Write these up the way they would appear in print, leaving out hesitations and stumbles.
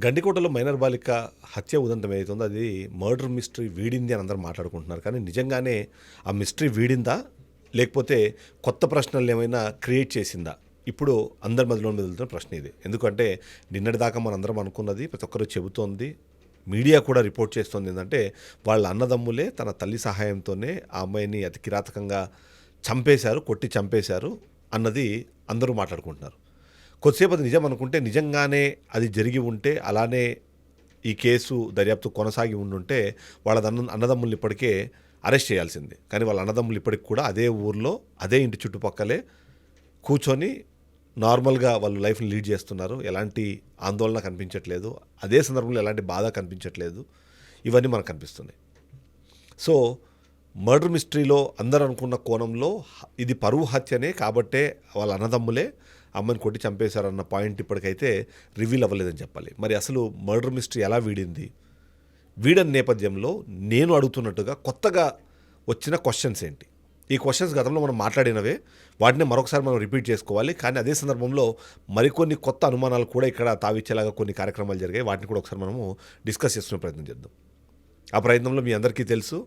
గండికోటలో minor బాలిక హత్య ఉదంతం ఏదైతుందో అది మర్డర్ మిస్టరీ వీడింది అని అందరూ మాట్లాడుకుంటున్నారు. కానీ నిజంగానే ఆ మిస్టరీ వీడిందా? లేకపోతే కొత్త ప్రశ్నలు ఏమైనా క్రియేట్ చేసిందా? ఇప్పుడు అందరి మధ్యలో మెదులుతున్న ప్రశ్న ఇది. ఎందుకంటే నిన్నటిదాకా మనందరం అనుకున్నది, ప్రతి ఒక్కరు చెబుతోంది, మీడియా కూడా రిపోర్ట్ చేస్తుంది ఏంటంటే వాళ్ళ అన్నదమ్ములే తన తల్లి సహాయంతోనే ఆ అమ్మాయిని అతి కిరాతకంగా చంపేశారు, కొట్టి చంపేశారు అన్నది అందరూ మాట్లాడుకుంటున్నారు. కొద్దిసేపు అది నిజం అనుకుంటే, నిజంగానే అది జరిగి ఉంటే, అలానే ఈ కేసు దర్యాప్తు కొనసాగి ఉండుంటే వాళ్ళ అన్నదమ్ముల్ని ఇప్పటికే అరెస్ట్ చేయాల్సింది. కానీ వాళ్ళ అన్నదమ్ములు ఇప్పటికి కూడా అదే ఊర్లో, అదే ఇంటి చుట్టుపక్కలే కూర్చొని నార్మల్గా వాళ్ళు లైఫ్ని లీడ్ చేస్తున్నారు. ఎలాంటి ఆందోళన కనిపించట్లేదు, అదే సందర్భంలో ఎలాంటి బాధ కనిపించట్లేదు. ఇవన్నీ మనకు కనిపిస్తున్నాయి. సో మర్డర్ మిస్టరీలో అందరూ అనుకున్న కోణంలో ఇది పరువు హత్యనే కాబట్టే వాళ్ళ అన్నదమ్ములే అమ్మని కొట్టి చంపేశారన్న పాయింట్ ఇప్పటికైతే రివీల్ అవ్వలేదని చెప్పాలి. మరి అసలు మర్డర్ మిస్టరీ ఎలా వీడింది? వీడని నేపథ్యంలో నేను అడుగుతున్నట్టుగా కొత్తగా వచ్చిన క్వశ్చన్స్ ఏంటి? ఈ క్వశ్చన్స్ గతంలో మనం మాట్లాడినవే, వాటిని మరొకసారి మనం రిపీట్ చేసుకోవాలి. కానీ అదే సందర్భంలో మరికొన్ని కొత్త అనుమానాలు కూడా ఇక్కడ తావిచ్చేలాగా కొన్ని కార్యక్రమాలు జరిగాయి. వాటిని కూడా ఒకసారి మనము డిస్కస్ చేసుకునే ప్రయత్నం చేద్దాం. ఆ ప్రయత్నంలో మీ అందరికీ తెలుసు,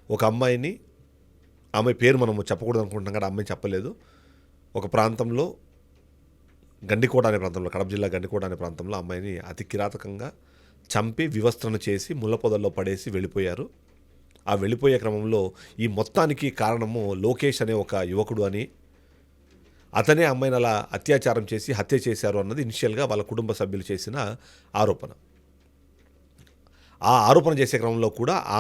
ఒక అమ్మాయిని, ఆమె పేరు మనము చెప్పకూడదు అనుకుంటున్నాం కానీ అమ్మాయిని చెప్పలేదు, ఒక ప్రాంతంలో గండికోట అనే ప్రాంతంలో, కడప జిల్లా గండికోట అనే ప్రాంతంలో అమ్మాయిని అతి కిరాతకంగా చంపి వివస్త్రణ చేసి ముళ్ళ పొదల్లో పడేసి వెళ్ళిపోయారు. ఆ వెళ్ళిపోయే క్రమంలో ఈ మొత్తానికి కారణము లోకేష్ అనే ఒక యువకుడు అని, అతనే అమ్మాయిని అలా అత్యాచారం చేసి హత్య చేశారు అన్నది ఇనిషియల్గా వాళ్ళ కుటుంబ సభ్యులు చేసిన ఆరోపణ. ఆ ఆరోపణ చేసే క్రమంలో కూడా ఆ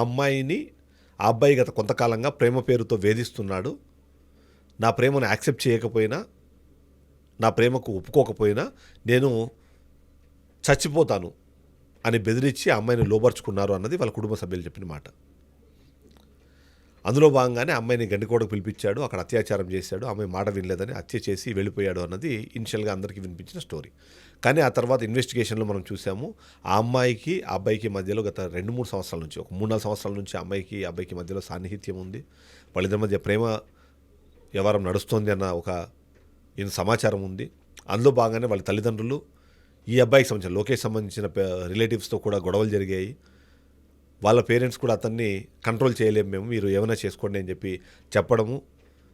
అబ్బాయి గత కొంతకాలంగా ప్రేమ పేరుతో వేధిస్తున్నాడు. నా ప్రేమను యాక్సెప్ట్ చేయకపోయినా, నా ప్రేమకు ఒప్పుకోకపోయినా నేను చచ్చిపోతాను అని బెదిరించి ఆ అమ్మాయిని లోబర్చుకున్నారు అన్నది వాళ్ళ కుటుంబ సభ్యులు చెప్పిన మాట. అందులో భాగంగానే అమ్మాయిని గండికోటకు పిలిపించాడు, అక్కడ అత్యాచారం చేశాడు, అమ్మాయి మాట వినలేదని హత్య చేసి వెళ్ళిపోయాడు అన్నది ఇనిషియల్గా అందరికీ వినిపించిన స్టోరీ. కానీ ఆ తర్వాత ఇన్వెస్టిగేషన్లో మనం చూసాము, ఆ అమ్మాయికి ఆ అబ్బాయికి మధ్యలో గత 2-3 సంవత్సరాల నుంచి, ఒక 3-4 సంవత్సరాల నుంచి అమ్మాయికి అబ్బాయికి మధ్యలో సాన్నిహిత్యం ఉంది. వాళ్ళిద్దరి మధ్య ప్రేమ వ్యవహారం నడుస్తోంది అన్న ఒక సమాచారం ఉంది. అందులో భాగంగానే వాళ్ళ తల్లిదండ్రులు ఈ అబ్బాయికి సంబంధించిన, లోకేష్ సంబంధించిన రిలేటివ్స్తో కూడా గొడవలు జరిగాయి. వాళ్ళ పేరెంట్స్ కూడా అతన్ని కంట్రోల్ చేయలేము మేము, మీరు ఏమైనా చేసుకోండి అని చెప్పి చెప్పడము.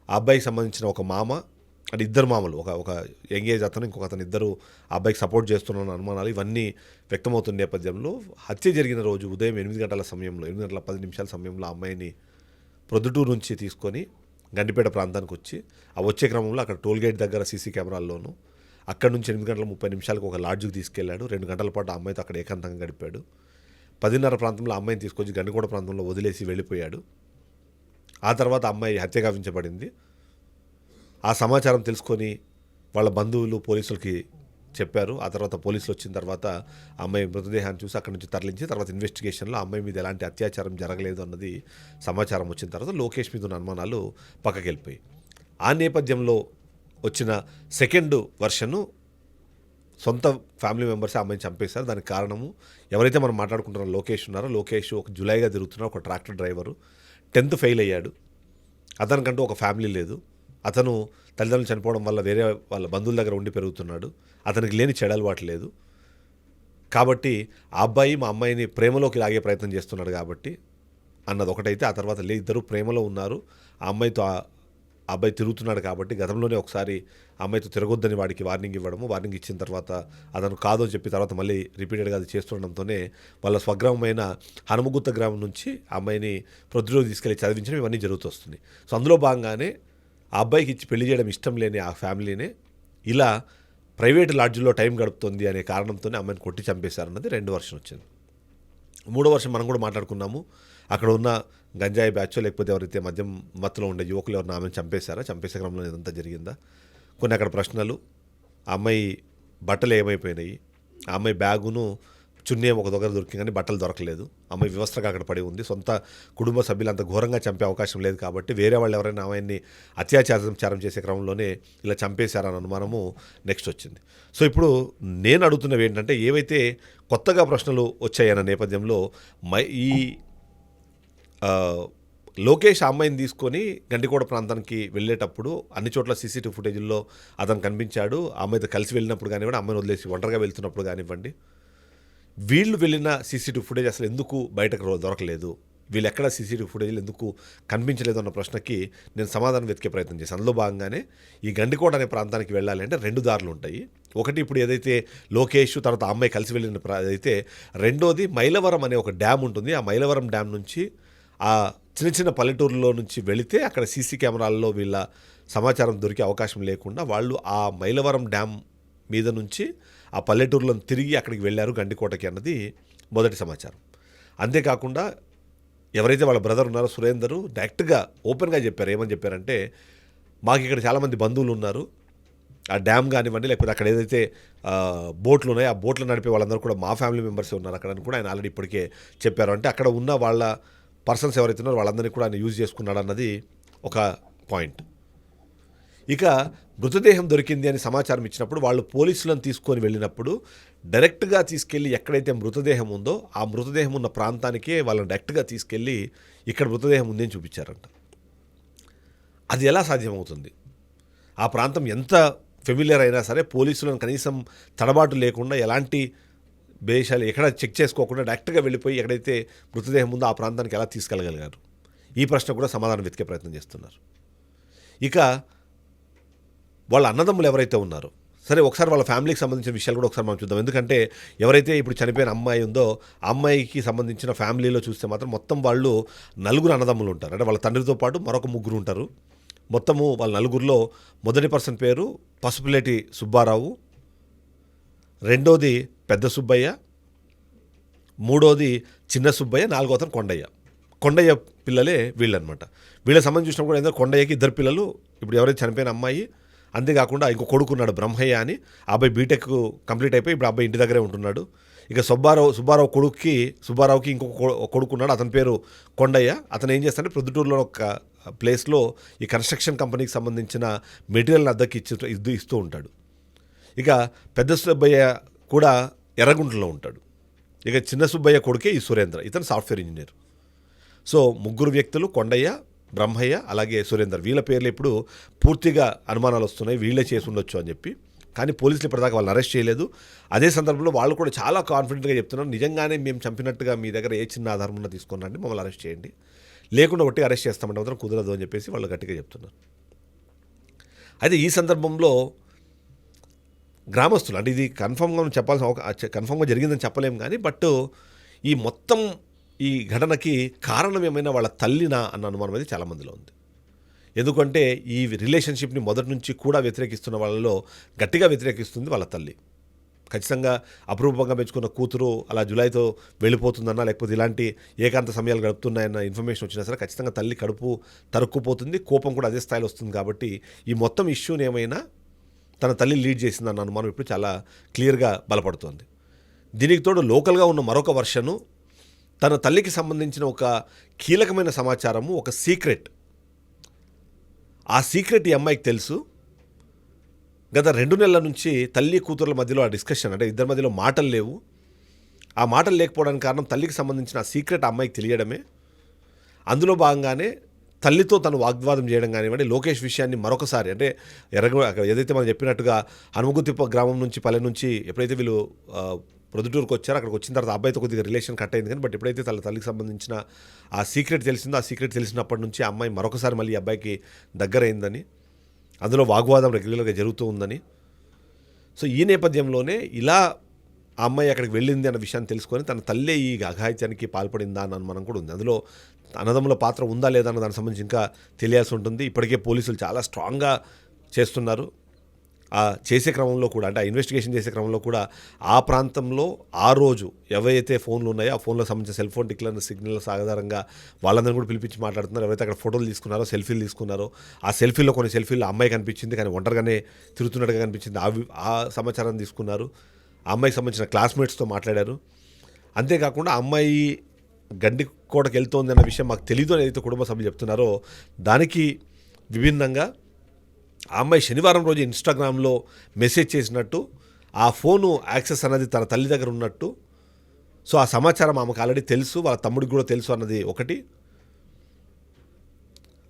ఆ అబ్బాయికి సంబంధించిన ఒక మామ, అంటే ఇద్దరు మామలు, ఒక యంగేజ్ అతను, ఇంకొక అతను, ఇద్దరు ఆ అబ్బాయికి సపోర్ట్ చేస్తున్న అనుమానాలు ఇవన్నీ వ్యక్తమవుతున్న నేపథ్యంలో హత్య జరిగిన రోజు ఉదయం 8 గంటల సమయంలో, 8 గంటల 10 నిమిషాల సమయంలో ఆ అమ్మాయిని ప్రొద్దుటూరు నుంచి తీసుకొని గండిపేట ప్రాంతానికి వచ్చి, ఆ వచ్చే క్రమంలో అక్కడ టోల్గేట్ దగ్గర సీసీ కెమెరాల్లోనూ, అక్కడ నుంచి 8 గంటల 30 నిమిషాలకు ఒక లాడ్జ్కి తీసుకెళ్లాడు. 2 గంటల పాటు ఆ అమ్మాయితో అక్కడ ఏకాంతంగా గడిపాడు. 10:30 ప్రాంతంలో అమ్మాయిని తీసుకొచ్చి గండికోట ప్రాంతంలో వదిలేసి వెళ్ళిపోయాడు. ఆ తర్వాత అమ్మాయి హత్య గావించబడింది. ఆ సమాచారం తెలుసుకొని వాళ్ళ బంధువులు పోలీసులకి చెప్పారు. ఆ తర్వాత పోలీసులు వచ్చిన తర్వాత అమ్మాయి మృతదేహాన్ని చూసి అక్కడి నుంచి తరలించి, తర్వాత ఇన్వెస్టిగేషన్లో అమ్మాయి మీద ఎలాంటి అత్యాచారం జరగలేదు అన్నది సమాచారం వచ్చిన తర్వాత లోకేష్ మీద ఉన్న అనుమానాలు పక్కకి వెళ్ళిపోయి, ఆ నేపథ్యంలో వచ్చిన సెకండ్ వర్షను సొంత ఫ్యామిలీ మెంబర్స్ అమ్మాయిని చంపేశారు. దానికి కారణము ఎవరైతే మనం మాట్లాడుకుంటున్నారో లోకేష్ ఉన్నారో, లోకేష్ ఒక జులైగా తిరుగుతున్న ఒక ట్రాక్టర్ డ్రైవరు, 10th ఫెయిల్ అయ్యాడు. అతనికంటూ ఒక ఫ్యామిలీ లేదు. అతను తల్లిదండ్రులు చనిపోవడం వల్ల వేరే వాళ్ళ బంధువుల దగ్గర ఉండి పెరుగుతున్నాడు. అతనికి లేని చెడు అలవాటు లేదు. కాబట్టి ఆ అబ్బాయి మా అమ్మాయిని ప్రేమలోకి లాగే ప్రయత్నం చేస్తున్నాడు కాబట్టి అన్నది ఒకటైతే, ఆ తర్వాత ఇద్దరు ప్రేమలో ఉన్నారు, ఆ అమ్మాయితో అబ్బాయి తిరుగుతున్నాడు కాబట్టి గతంలోనే ఒకసారి అమ్మాయితో తిరగొద్దని వాడికి వార్నింగ్ ఇవ్వడము, వార్నింగ్ ఇచ్చిన తర్వాత అతను కాదో చెప్పి తర్వాత మళ్ళీ రిపీటెడ్గా అది చేస్తుండడంతోనే వాళ్ళ స్వగ్రామమైన హనుమగుత్త గ్రామం నుంచి అమ్మాయిని ప్రొద్దుటూరు తీసుకెళ్ళి చదివించడం ఇవన్నీ జరుగుతూ వస్తుంది. సో అందులో భాగంగానే ఆ అబ్బాయికి ఇచ్చి పెళ్లి చేయడం ఇష్టం లేని ఆ ఫ్యామిలీనే ఇలా ప్రైవేట్ లాడ్జ్లో టైం గడుపుతుంది అనే కారణంతోనే అమ్మాయిని కొట్టి చంపేశారన్నది 2 వర్షన్ వచ్చింది. 3వ వర్షం మనం కూడా మాట్లాడుకున్నాము. అక్కడ ఉన్న గంజాయి బ్యాచ్ లేకపోతే ఎవరైతే మద్యం మత్తులో ఉండే యువకులు ఎవరిని ఆమెను చంపేసే క్రమంలో ఇదంతా జరిగిందా? కొన్ని అక్కడ ప్రశ్నలు. ఆ అమ్మాయి బట్టలు ఏమైపోయినాయి, ఆ అమ్మాయి బ్యాగును చున్నీ ఒక దగ్గర దొరికింది కానీ బట్టలు దొరకలేదు. అమ్మాయి వివస్త్రగా అక్కడ పడి ఉంది. సొంత కుటుంబ సభ్యులు అంత ఘోరంగా చంపే అవకాశం లేదు కాబట్టి వేరే వాళ్ళు ఎవరైనా అమ్మాయిని అత్యాచారం చేసే క్రమంలోనే ఇలా చంపేశారని అనుమానము నెక్స్ట్ వచ్చింది. సో ఇప్పుడు నేను అడుగుతున్నవి ఏంటంటే, ఏవైతే కొత్తగా ప్రశ్నలు వచ్చాయన్న నేపథ్యంలో ఈ లోకేష్ అమ్మాయిని తీసుకొని గండికోట ప్రాంతానికి వెళ్ళేటప్పుడు అన్ని చోట్ల సీసీటీవీ ఫుటేజ్లో అతను కనిపించాడు. అమ్మాయితో కలిసి వెళ్ళినప్పుడు కానివ్వండి, అమ్మాయిని వదిలేసి ఒంటరిగా వెళ్తున్నప్పుడు కానివ్వండి, వీళ్ళు వెళ్ళిన సీసీటీవీ ఫుటేజ్ అసలు ఎందుకు బయటకు దొరకలేదు, వీళ్ళు ఎక్కడ సీసీటీవీ ఫుటేజ్లు ఎందుకు కనిపించలేదు అన్న ప్రశ్నకి నేను సమాధానం వెతికే ప్రయత్నం చేశాను. అందులో భాగంగానే ఈ గండికోట అనే ప్రాంతానికి వెళ్ళాలి అంటే 2 దారులు ఉంటాయి. ఒకటి ఇప్పుడు ఏదైతే లోకేష్ తర్వాత ఆ అమ్మాయి కలిసి వెళ్ళిన అయితే, రెండోది మైలవరం అనే ఒక డ్యామ్ ఉంటుంది. ఆ మైలవరం డ్యామ్ నుంచి ఆ చిన్న చిన్న పల్లెటూరులో నుంచి వెళితే అక్కడ సీసీ కెమెరాల్లో వీళ్ళ సమాచారం దొరికే అవకాశం లేకుండా వాళ్ళు ఆ మైలవరం డ్యామ్ మీద నుంచి ఆ పల్లెటూరులో తిరిగి అక్కడికి వెళ్ళారు గండికోటకి అన్నది మొదటి సమాచారం. అంతేకాకుండా ఎవరైతే వాళ్ళ బ్రదర్ ఉన్నారో సురేందరు డైరెక్ట్గా ఓపెన్గా చెప్పారు. ఏమని చెప్పారంటే, మాకు ఇక్కడ చాలామంది బంధువులు ఉన్నారు, ఆ డ్యామ్ కానివ్వండి లేకపోతే అక్కడ ఏదైతే బోట్లు ఉన్నాయో ఆ బోట్లు నడిపే వాళ్ళందరూ కూడా మా ఫ్యామిలీ మెంబర్సే ఉన్నారు అక్కడ అని కూడా ఆయన ఆల్రెడీ ఇప్పటికే చెప్పారు. అంటే అక్కడ ఉన్న వాళ్ళ పర్సన్స్ ఎవరైతే ఉన్నారో వాళ్ళందరినీ కూడా ఆయన యూజ్ చేసుకున్నాడు అన్నది ఒక పాయింట్. ఇక మృతదేహం దొరికింది అని సమాచారం ఇచ్చినప్పుడు వాళ్ళు పోలీసులను తీసుకొని వెళ్ళినప్పుడు డైరెక్ట్గా తీసుకెళ్ళి ఎక్కడైతే మృతదేహం ఉందో ఆ మృతదేహం ఉన్న ప్రాంతానికే వాళ్ళని డైరెక్ట్గా తీసుకెళ్ళి ఇక్కడ మృతదేహం ఉంది అని చూపించారంట. అది ఎలా సాధ్యమవుతుంది? ఆ ప్రాంతం ఎంత ఫెమిలియర్ అయినా సరే పోలీసులను కనీసం తడబాటు లేకుండా ఎలాంటి బేషాలు ఎక్కడ చెక్ చేసుకోకుండా డైరెక్ట్గా వెళ్ళిపోయి ఎక్కడైతే మృతదేహం ఉందో ఆ ప్రాంతానికి ఎలా తీసుకెళ్ళగలిగారు? ఈ ప్రశ్న కూడా సమాధానం వెతికే ప్రయత్నం చేస్తున్నారు. ఇక వాళ్ళ అన్నదమ్ములు ఎవరైతే ఉన్నారో సరే ఒకసారి వాళ్ళ ఫ్యామిలీకి సంబంధించిన విషయాలు కూడా ఒకసారి మనం చూద్దాం. ఎందుకంటే ఎవరైతే ఇప్పుడు చనిపోయిన అమ్మాయి ఉందో ఆ అమ్మాయికి సంబంధించిన ఫ్యామిలీలో చూస్తే మాత్రం మొత్తం వాళ్ళు 4 అన్నదమ్ములు ఉంటారు. అంటే వాళ్ళ తండ్రితో పాటు మరొక 3 ఉంటారు. మొత్తము వాళ్ళ 4లో మొదటి పర్సన్ పేరు పసుపులేటి సుబ్బారావు, రెండోది పెద్ద సుబ్బయ్య, మూడోది చిన్న సుబ్బయ్య, 4వ అతను కొండయ్య. కొండయ్య పిల్లలే వీళ్ళనమాట. వీళ్ళకి సంబంధించి చూసినా కూడా ఏంటంటే కొండయ్యకి 2 పిల్లలు, ఇప్పుడు ఎవరైతే చనిపోయిన అమ్మాయి, అంతేకాకుండా ఇంకో కొడుకున్నాడు బ్రహ్మయ్య అని. ఆ అబ్బాయి బీటెక్ కంప్లీట్ అయిపోయి ఇప్పుడు అబ్బాయి ఇంటి దగ్గరే ఉంటున్నాడు. ఇక సుబ్బారావుకి ఇంకొక కొడుకున్నాడు, అతని పేరు కొండయ్య. అతను ఏం చేస్తాడంటే ప్రొద్దుటూరులో ఒక ప్లేస్లో ఈ కన్స్ట్రక్షన్ కంపెనీకి సంబంధించిన మెటీరియల్ని అద్దెకి ఇస్తూ ఉంటాడు. ఇక పెద్ద సుబ్బయ్య కూడా ఎర్రగుంటలో ఉంటాడు. ఇక చిన్న సుబ్బయ్య కొడుకే ఈ సురేంద్ర, ఇతను సాఫ్ట్వేర్ ఇంజనీర్. సో 3 వ్యక్తులు కొండయ్య, బ్రహ్మయ్య అలాగే సురేందర్, వీళ్ళ పేర్లు ఇప్పుడు పూర్తిగా అనుమానాలు వస్తున్నాయి, వీళ్ళే చేసి ఉండొచ్చు అని చెప్పి. కానీ పోలీసులు ఇప్పటిదాకా వాళ్ళని అరెస్ట్ చేయలేదు. అదే సందర్భంలో వాళ్ళు కూడా చాలా కాన్ఫిడెంట్గా చెప్తున్నారు, నిజంగానే మేము చంపినట్టుగా మీ దగ్గర ఏ చిన్న ఆధారం ఉన్నా తీసుకున్నాండి, మమ్మల్ని అరెస్ట్ చేయండి, లేకుండా ఒట్టి అరెస్ట్ చేస్తామంటే మాత్రం కుదరదు అని చెప్పేసి వాళ్ళు గట్టిగా చెప్తున్నారు. అయితే ఈ సందర్భంలో గ్రామస్తులు, అంటే ఇది కన్ఫర్మ్గా జరిగిందని చెప్పలేము కానీ, బట్ ఈ మొత్తం ఈ ఘటనకి కారణం ఏమైనా వాళ్ళ తల్లినా అన్న అనుమానం అనేది చాలామందిలో ఉంది. ఎందుకంటే ఈ రిలేషన్షిప్ని మొదటి నుంచి కూడా వ్యతిరేకిస్తున్న వాళ్ళలో గట్టిగా వ్యతిరేకిస్తుంది వాళ్ళ తల్లి. ఖచ్చితంగా అపరూపంగా పెంచుకున్న కూతురు అలా జులైతో వెళ్ళిపోతుందన్నా, లేకపోతే ఇలాంటి ఏకాంత సమయాలు గడుపుతున్నాయన్న ఇన్ఫర్మేషన్ వచ్చినా సరే ఖచ్చితంగా తల్లి కడుపు తరుక్కుపోతుంది, కోపం కూడా అదే స్థాయిలో వస్తుంది. కాబట్టి ఈ మొత్తం ఇష్యూని ఏమైనా తన తల్లి లీడ్ చేసిందన్న అనుమానం ఇప్పుడు చాలా క్లియర్గా బలపడుతోంది. దీనికి తోడు లోకల్గా ఉన్న మరొక వర్షను, తన తల్లికి సంబంధించిన ఒక కీలకమైన సమాచారము, ఒక సీక్రెట్. ఆ సీక్రెట్ ఈ అమ్మాయికి తెలుసు. గత 2 నెలల నుంచి తల్లి కూతుర్ల మధ్యలో ఆ డిస్కషన్, అంటే ఇద్దరి మధ్యలో మాటలు లేవు. ఆ మాటలు లేకపోవడానికి కారణం తల్లికి సంబంధించిన ఆ సీక్రెట్ ఆ అమ్మాయికి తెలియడమే. అందులో భాగంగానే తల్లితో తను వాగ్వాదం చేయడం కానివ్వండి, లోకేష్ విషయాన్ని మరొకసారి, అంటే ఏదైతే మనం చెప్పినట్టుగా హనుమగుత్తిప్ప గ్రామం నుంచి పల్లె నుంచి ఎప్పుడైతే వీళ్ళు ప్రొద్దుటూరుకు వచ్చారో, అక్కడికి వచ్చిన తర్వాత అబ్బాయితో కొద్దిగా రిలేషన్ కట్ అయింది. కానీ బట్ ఎప్పుడైతే తల్లికి సంబంధించిన ఆ సీక్రెట్ తెలిసిందో, ఆ సీక్రెట్ తెలిసినప్పటి నుంచి ఆ అమ్మాయి మరొకసారి మళ్ళీ అబ్బాయికి దగ్గరైందని, అందులో వాగ్వాదం రెగ్యులర్గా జరుగుతూ ఉందని. సో ఈ నేపథ్యంలోనే ఇలా ఆ అమ్మాయి అక్కడికి వెళ్ళింది అన్న విషయాన్ని తెలుసుకొని తన తల్లే ఈ అఘాయిత్యానికి పాల్పడిందా అన్న అనుమానం కూడా ఉంది. అందులో అన్నదమ్ముల పాత్ర ఉందా లేదా అన్న దానికి సంబంధించి ఇంకా తెలియాల్సి ఉంటుంది. ఇప్పటికే పోలీసులు చాలా స్ట్రాంగ్గా చేస్తున్నారు. ఆ చేసే క్రమంలో కూడా, అంటే ఆ ఇన్వెస్టిగేషన్ చేసే క్రమంలో కూడా ఆ ప్రాంతంలో ఆ రోజు ఎవరైతే ఫోన్లు ఉన్నాయో ఆ ఫోన్లో సంబంధించిన సెల్ ఫోన్ టిక్లర్ సిగ్నల్స్ ఆధారంగా వాళ్ళందరినీ కూడా పిలిపించి మాట్లాడుతున్నారు. ఎవరైతే అక్కడ ఫోటోలు తీసుకున్నారో, సెల్ఫీలు తీసుకున్నారో, ఆ సెల్ఫీలో కొన్ని సెల్ఫీలు అమ్మాయి కనిపించింది కానీ ఒంటరిగానే తిరుగుతున్నట్టుగా కనిపించింది, ఆ సమాచారం తీసుకున్నారు. ఆ అమ్మాయికి సంబంధించిన క్లాస్మేట్స్తో మాట్లాడారు. అంతేకాకుండా ఆ అమ్మాయి గండికోటకి వెళ్తోంది అన్న విషయం మాకు తెలీదు అని ఏదైతే కుటుంబ సభ్యులు చెప్తున్నారో దానికి విభిన్నంగా ఆ అమ్మాయి శనివారం రోజు ఇన్స్టాగ్రామ్లో మెసేజ్ చేసినట్టు, ఆ ఫోను యాక్సెస్ అన్నది తన తల్లి దగ్గర ఉన్నట్టు, సో ఆ సమాచారం ఆమెకు ఆల్రెడీ తెలుసు, వాళ్ళ తమ్ముడికి కూడా తెలుసు అన్నది ఒకటి.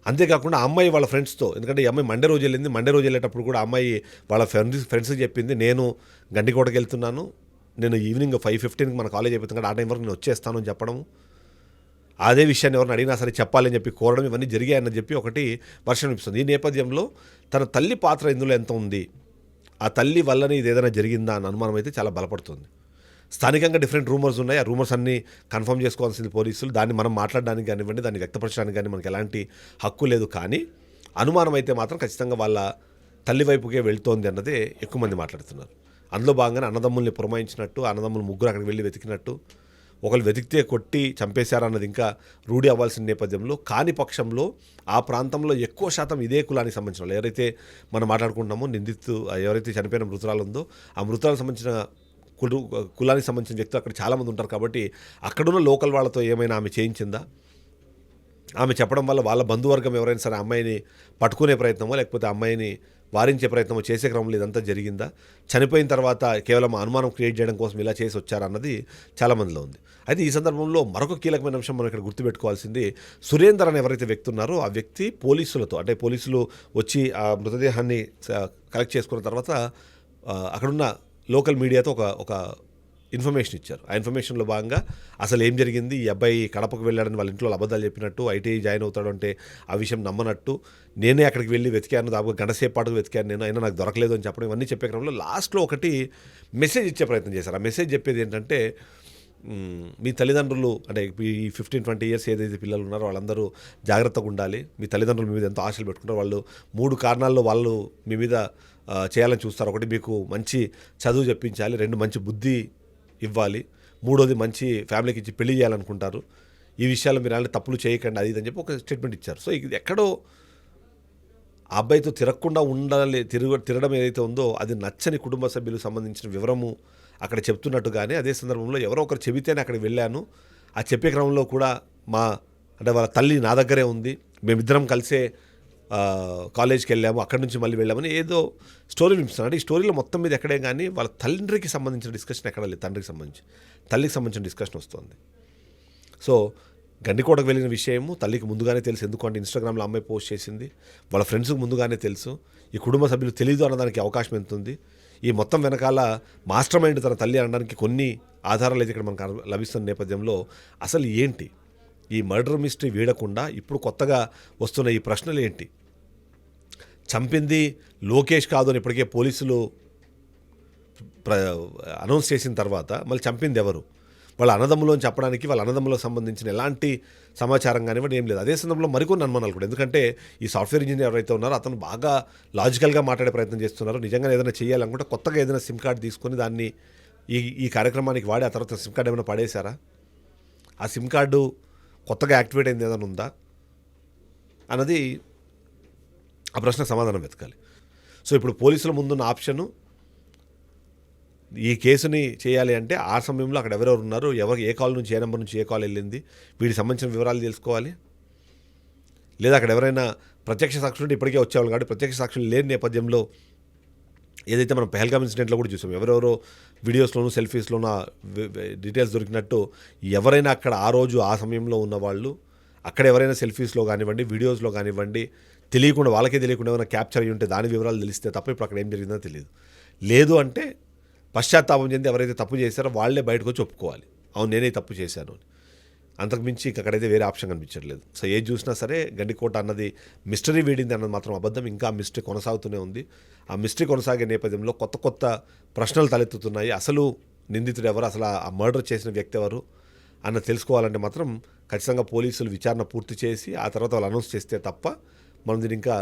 అంతేకాకుండా ఆ అమ్మాయి వాళ్ళ ఫ్రెండ్స్తో, ఎందుకంటే ఈ అమ్మాయి మండే రోజు వెళ్ళింది, మండే రోజు వెళ్ళేటప్పుడు కూడా అమ్మాయి వాళ్ళ ఫ్రెండ్స్కి చెప్పింది, నేను గండికోటకి వెళ్తున్నాను, నేను ఈవినింగ్ 5:15కి మన కాలేజ్ అయిపోతుంది కదా, ఆ టైం వరకు నేను వచ్చేస్తాను అని చెప్పడం, అదే విషయాన్ని ఎవరిని అడిగినా సరే చెప్పాలని చెప్పి కోరడం, ఇవన్నీ జరిగాయని చెప్పి ఒకటి వర్షం వినిపిస్తుంది. ఈ నేపథ్యంలో తన తల్లి పాత్ర ఇందులో ఎంత ఉంది, ఆ తల్లి వల్లనే ఇది ఏదైనా జరిగిందా అన్న అనుమానం అయితే చాలా బలపడుతుంది. స్థానికంగా డిఫరెంట్ రూమర్స్ ఉన్నాయి. ఆ రూమర్స్ అన్నీ కన్ఫర్మ్ చేసుకోవాల్సింది పోలీసులు. దాన్ని మనం మాట్లాడడానికి కానివ్వండి, దాన్ని వ్యక్తపరచడానికి కానీ మనకి ఎలాంటి హక్కు లేదు. కానీ అనుమానం అయితే మాత్రం ఖచ్చితంగా వాళ్ళ తల్లి వైపుకే వెళ్తోంది అన్నదే ఎక్కువ మంది మాట్లాడుతున్నారు. అందులో భాగంగానే అన్నదమ్ముల్ని పురమాయించినట్టు, అన్నదమ్ములు ముగ్గురు అక్కడికి వెళ్ళి వెతికినట్టు, ఒకళ్ళు వెతికితే కొట్టి చంపేశారన్నది ఇంకా రూఢి అవ్వాల్సిన నేపథ్యంలో, కాని పక్షంలో ఆ ప్రాంతంలో ఎక్కువ శాతం ఇదే కులానికి సంబంధించిన వాళ్ళు ఎవరైతే మనం మాట్లాడుకుంటున్నామో, ఎవరైతే చనిపోయిన మృతురాలు ఉందో ఆ మృతురాలకు సంబంధించిన కులానికి సంబంధించిన వ్యక్తులు అక్కడ చాలామంది ఉంటారు. కాబట్టి అక్కడున్న లోకల్ వాళ్ళతో ఏమైనా ఆమె చేయించిందా, ఆమె చెప్పడం వల్ల వాళ్ళ బంధువర్గం ఎవరైనా సరే అమ్మాయిని పట్టుకునే ప్రయత్నమో లేకపోతే అమ్మాయిని వారించే ప్రయత్నమో చేసే క్రమంలో ఇదంతా జరిగిందా, చనిపోయిన తర్వాత కేవలం అనుమానం క్రియేట్ చేయడం కోసం ఇలా చేసి వచ్చారన్నది చాలామందిలో ఉంది. అయితే ఈ సందర్భంలో మరొక కీలకమైన అంశం మనం ఇక్కడ గుర్తుపెట్టుకోవాల్సింది, సురేందర్ అని ఎవరైతే వ్యక్తి ఉన్నారో ఆ వ్యక్తి పోలీసులు వచ్చి ఆ మృతదేహాన్ని కలెక్ట్ చేసుకున్న తర్వాత అక్కడున్న లోకల్ మీడియాతో ఒక ఇన్ఫర్మేషన్ ఇచ్చారు. ఆ ఇన్ఫర్మేషన్లో భాగంగా అసలు ఏం జరిగింది, ఈ అబ్బాయి కడపకు వెళ్ళాడని వాళ్ళ ఇంట్లో అబద్ధాలు చెప్పినట్టు, ఐటీఐ జాయిన్ అవుతాడు అంటే ఆ విషయం నమ్మనట్టు, నేనే అక్కడికి వెళ్ళి వెతికాను, దాదాపు గంట సేపు పాటు వెతికాను నేను, అయినా నాకు దొరకలేదు అని చెప్పడం, ఇవన్నీ చెప్పే క్రమంలో లాస్ట్లో ఒకటి మెసేజ్ ఇచ్చే ప్రయత్నం చేశారు. ఆ మెసేజ్ చెప్పేది ఏంటంటే, మీ తల్లిదండ్రులు అంటే ఈ 15-20 ఇయర్స్ ఏదైతే పిల్లలు ఉన్నారో వాళ్ళందరూ జాగ్రత్తగా ఉండాలి. మీ తల్లిదండ్రులు మీ మీద ఎంతో ఆశలు పెట్టుకుంటారు. వాళ్ళు 3 కారణాల్లో వాళ్ళు మీ మీద చేయాలని చూస్తారు. ఒకటి, మీకు మంచి చదువు చెప్పించాలి. 2, మంచి బుద్ధి ఇవ్వాలి. 3వది, మంచి ఫ్యామిలీకి ఇచ్చి పెళ్లి చేయాలనుకుంటారు. ఈ విషయాల్లో మీరు అలాంటి తప్పులు చేయకండి, అది ఇదని చెప్పి ఒక స్టేట్మెంట్ ఇచ్చారు. సో ఇది ఎక్కడో ఆ అబ్బాయితో తిరగకుండా తిరగడం ఏదైతే ఉందో అది నచ్చని కుటుంబ సభ్యులకు సంబంధించిన వివరము అక్కడ చెప్తున్నట్టుగానే, అదే సందర్భంలో ఎవరో ఒకరు చెబితేనే అక్కడికి వెళ్ళాను, ఆ చెప్పే క్రమంలో కూడా వాళ్ళ తల్లి నా దగ్గరే ఉంది, మేమిద్దరం కలిసే కాలేజ్కి వెళ్ళాము, అక్కడి నుంచి మళ్ళీ వెళ్ళామని ఏదో స్టోరీ వినిపిస్తున్నాడు. ఈ స్టోరీలో మొత్తం మీద ఎక్కడే కానీ వాళ్ళ తండ్రికి సంబంధించిన డిస్కషన్ ఎక్కడ లేదు. తల్లికి సంబంధించిన డిస్కషన్ వస్తుంది. సో గండికోటకు వెళ్ళిన విషయము తల్లికి ముందుగానే తెలుసు. ఎందుకంటే ఇన్స్టాగ్రామ్లో అమ్మాయి పోస్ట్ చేసింది, వాళ్ళ ఫ్రెండ్స్కి ముందుగానే తెలుసు. ఈ కుటుంబ సభ్యులు తెలియదు అన్నదానికి అవకాశం ఎంత ఉంది. ఈ మొత్తం వెనకాల మాస్టర్ మైండ్ తన తల్లి అనడానికి కొన్ని ఆధారాలు అయితే ఇక్కడ మనకు లభిస్తున్న నేపథ్యంలో అసలు ఏంటి ఈ మర్డర్ మిస్టరీ వీడకుండా ఇప్పుడు కొత్తగా వస్తున్న ఈ ప్రశ్నలు ఏంటి? చంపింది లోకేష్ కాదు అని ఇప్పటికే పోలీసులు అనౌన్స్ చేసిన తర్వాత మళ్ళీ చంపింది ఎవరు? వాళ్ళ అన్నదమ్ములో చెప్పడానికి వాళ్ళ అన్నదమ్ములకు సంబంధించిన ఎలాంటి సమాచారం కానివ్వండి ఏం లేదు. అదే సందర్భంలో మరికొన్ని అనుమానాలు కూడా, ఎందుకంటే ఈ సాఫ్ట్వేర్ ఇంజనీర్ ఎవరైతే ఉన్నారో అతను బాగా లాజికల్గా మాట్లాడే ప్రయత్నం చేస్తున్నారు. నిజంగా ఏదైనా చేయాలనుకుంటే కొత్తగా ఏదైనా సిమ్ కార్డు తీసుకొని దాన్ని ఈ కార్యక్రమానికి వాడి ఆ తర్వాత సిమ్ కార్డు ఏమైనా పడేశారా? ఆ సిమ్ కార్డు కొత్తగా యాక్టివేట్ అయింది ఏదైనా ఉందా అన్నది ఆ ప్రశ్నకు సమాధానం వెతకాలి. సో ఇప్పుడు పోలీసుల ముందున్న ఆప్షను ఈ కేసుని చేయాలి అంటే ఆ సమయంలో అక్కడ ఎవరెవరు ఉన్నారు, ఏ కాల్ నుంచి ఏ నెంబర్ నుంచి ఏ కాల్ వెళ్ళింది, వీటికి సంబంధించిన వివరాలు తెలుసుకోవాలి. లేదా అక్కడ ఎవరైనా ప్రత్యక్ష సాక్షులు ఉంటే ఇప్పటికే వచ్చేవాళ్ళు కాబట్టి ప్రత్యక్ష సాక్షులు లేని నేపథ్యంలో ఏదైతే మనం పెహల్గామ్ ఇన్సిడెంట్లో కూడా చూసాం, ఎవరెవరో వీడియోస్లోనూ సెల్ఫీస్లోనూ డీటెయిల్స్ దొరికినట్టు ఎవరైనా అక్కడ ఆ రోజు ఆ సమయంలో ఉన్నవాళ్ళు అక్కడ ఎవరైనా సెల్ఫీస్లో కానివ్వండి వీడియోస్లో కానివ్వండి తెలియకుండా వాళ్ళకే తెలియకుండా ఏమైనా క్యాప్చర్ అయ్యి ఉంటే దాని వివరాలు తెలిస్తే తప్ప ఇప్పుడు అక్కడ ఏం జరిగిందో తెలియదు. లేదు అంటే పశ్చాత్తాపం చెంది ఎవరైతే తప్పు చేశారో వాళ్ళే బయటకు వచ్చి ఒప్పుకోవాలి, అవును నేనే తప్పు చేశాను అని. అంతకుమించి అక్కడైతే వేరే ఆప్షన్ కనిపించట్లేదు. సో ఏది చూసినా సరే గండికోట అన్నది మిస్టరీ వీడింది అన్నది మాత్రం అబద్ధం. ఇంకా ఆ మిస్టరీ కొనసాగుతూనే ఉంది. ఆ మిస్టరీ కొనసాగే నేపథ్యంలో కొత్త ప్రశ్నలు తలెత్తుతున్నాయి. అసలు నిందితుడు ఎవరు, అసలు ఆ మర్డర్ చేసిన వ్యక్తి ఎవరు అన్న తెలుసుకోవాలంటే మాత్రం ఖచ్చితంగా పోలీసులు విచారణ పూర్తి చేసి ఆ తర్వాత వాళ్ళు అనౌన్స్ చేస్తే తప్ప మనం దీన్ని ఇంకా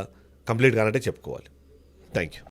కంప్లీట్ కానంటే చెప్పుకోవాలి. Thank you.